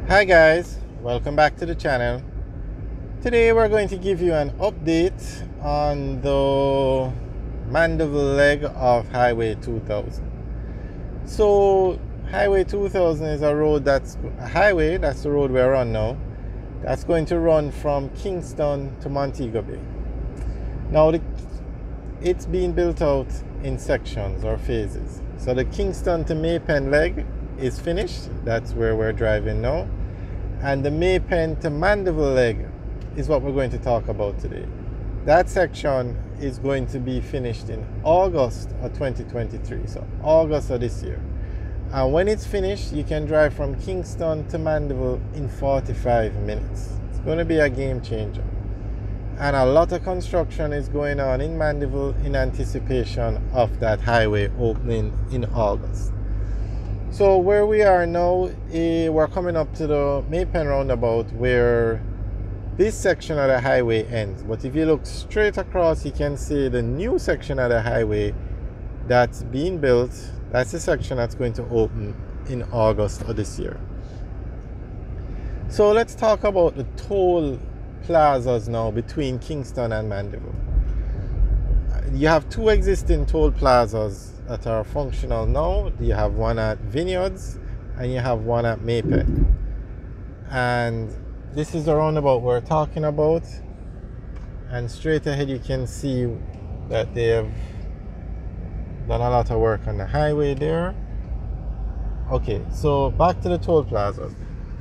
Hi guys, welcome back to the channel. Today we're going to give you an update on the Mandeville leg of Highway 2000. So Highway 2000 is a road that's the road we're on now. That's going to run from Kingston to Montego Bay. Now it's being built out in sections or phases. So the Kingston to Maypen leg is finished. That's where we're driving now. And the Maypen to Mandeville leg is what we're going to talk about today. That section is going to be finished in August of 2023, so August of this year. And when it's finished, you can drive from Kingston to Mandeville in 45 minutes. It's going to be a game changer. And a lot of construction is going on in Mandeville in anticipation of that highway opening in August. So where we are now, we're coming up to the Maypen roundabout where this section of the highway ends. But if you look straight across, you can see the new section of the highway that's being built. That's the section that's going to open in August of this year. So let's talk about the toll plazas now between Kingston and Mandeville. You have two existing toll plazas that are functional now. You have one at Vineyards and you have one at Maypen. And this is the roundabout we're talking about. And straight ahead you can see that they have done a lot of work on the highway there. Okay, so back to the toll plazas.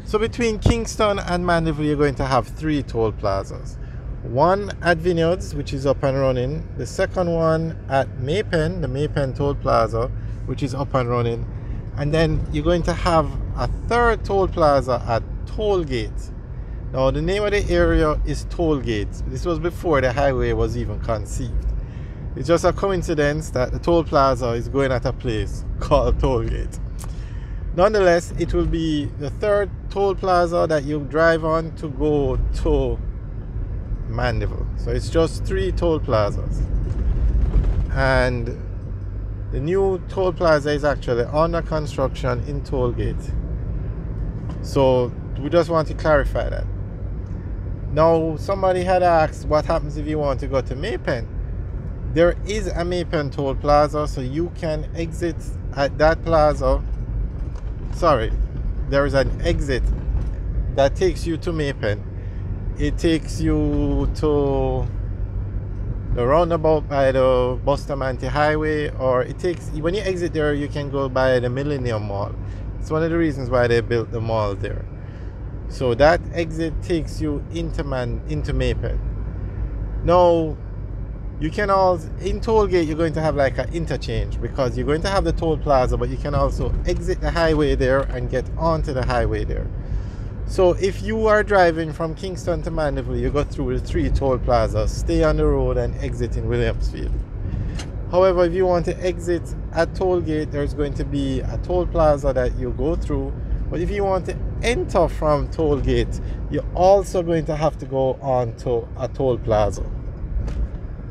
So between Kingston and Mandeville, you're going to have three toll plazas. One at Vineyards, which is up and running. The second one at Maypen, the Maypen Toll Plaza, which is up and running. And then you're going to have a third toll plaza at Tollgate. Now, the name of the area is Tollgate. This was before the highway was even conceived. It's just a coincidence that the toll plaza is going at a place called Tollgate. Nonetheless, it will be the third toll plaza that you drive on to go to Mandeville. So it's just three toll plazas. And the new toll plaza is actually under construction in Tollgate. So we just want to clarify that. Now, somebody had asked what happens if you want to go to Maypen. There is a Maypen toll plaza, so you can exit at that plaza. Sorry, there is an exit that takes you to Maypen. It takes you to the roundabout by the Bustamante Highway, or it takes, when you exit there, you can go by the Millennium Mall. It's one of the reasons why they built the mall there. So that exit takes you into Maypen. Now, you can also, in Tollgate, you're going to have like an interchange because you're going to have the toll plaza, but you can also exit the highway there and get onto the highway there. So if you are driving from Kingston to Mandeville, you go through the three toll plazas, stay on the road and exit in Williamsfield. However, if you want to exit at Tollgate, there's going to be a toll plaza that you go through. But if you want to enter from Tollgate, you're also going to have to go on to a toll plaza.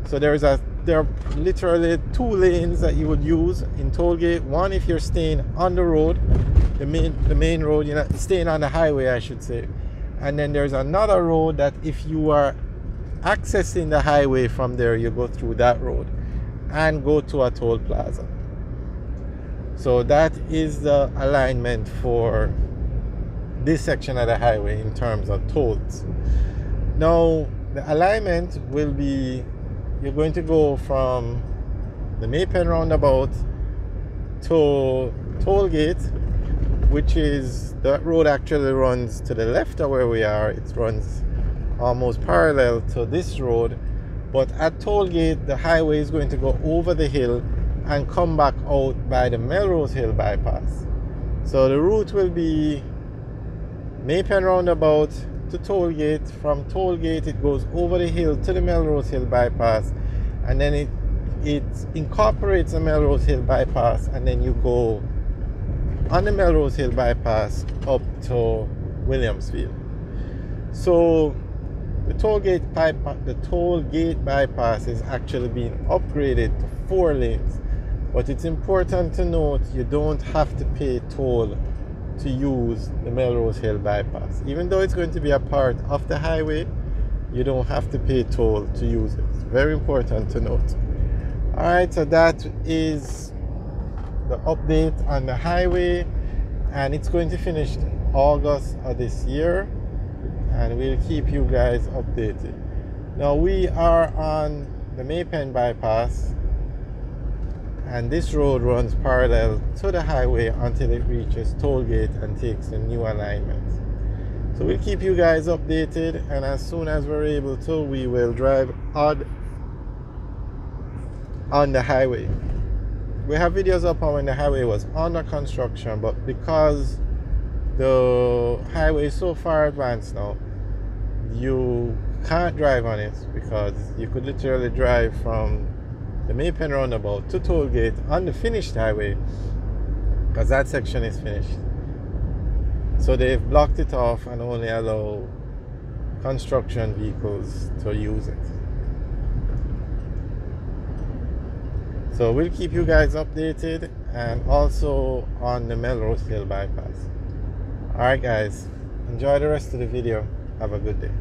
So there are literally two lanes that you would use in Tollgate. One if you're staying on the road, the main road, you're not staying on the highway, I should say. And then there's another road that if you are accessing the highway from there, you go through that road and go to a toll plaza. So that is the alignment for this section of the highway in terms of tolls. Now, the alignment will be, you're going to go from the Maypen roundabout to Tollgate, which is, that road actually runs to the left of where we are. It runs almost parallel to this road. But at Tollgate, the highway is going to go over the hill and come back out by the Melrose Hill bypass. So the route will be Maypen roundabout to Tollgate. From Tollgate, it goes over the hill to the Melrose Hill bypass, and then it incorporates the Melrose Hill bypass, and then you go on the Melrose Hill bypass up to Williamsfield. So the tollgate bypass is actually being upgraded to 4 lanes. But it's important to note you don't have to pay toll to use the Melrose Hill bypass. Even though it's going to be a part of the highway, you don't have to pay toll to use it. It's very important to note. Alright, so that is the update on the highway, and it's going to finish August of this year, and we'll keep you guys updated. Now we are on the Maypen bypass, and this road runs parallel to the highway until it reaches tollgate and takes a new alignment. So we'll keep you guys updated, and as soon as we're able to, we will drive on the highway. We have videos up on when the highway was under construction, but because the highway is so far advanced now, you can't drive on it, because you could literally drive from the Maypen roundabout to tollgate on the finished highway, because that section is finished. So they've blocked it off and only allow construction vehicles to use it. So we'll keep you guys updated, and also on the Melrose Hill bypass. Alright guys, enjoy the rest of the video. Have a good day.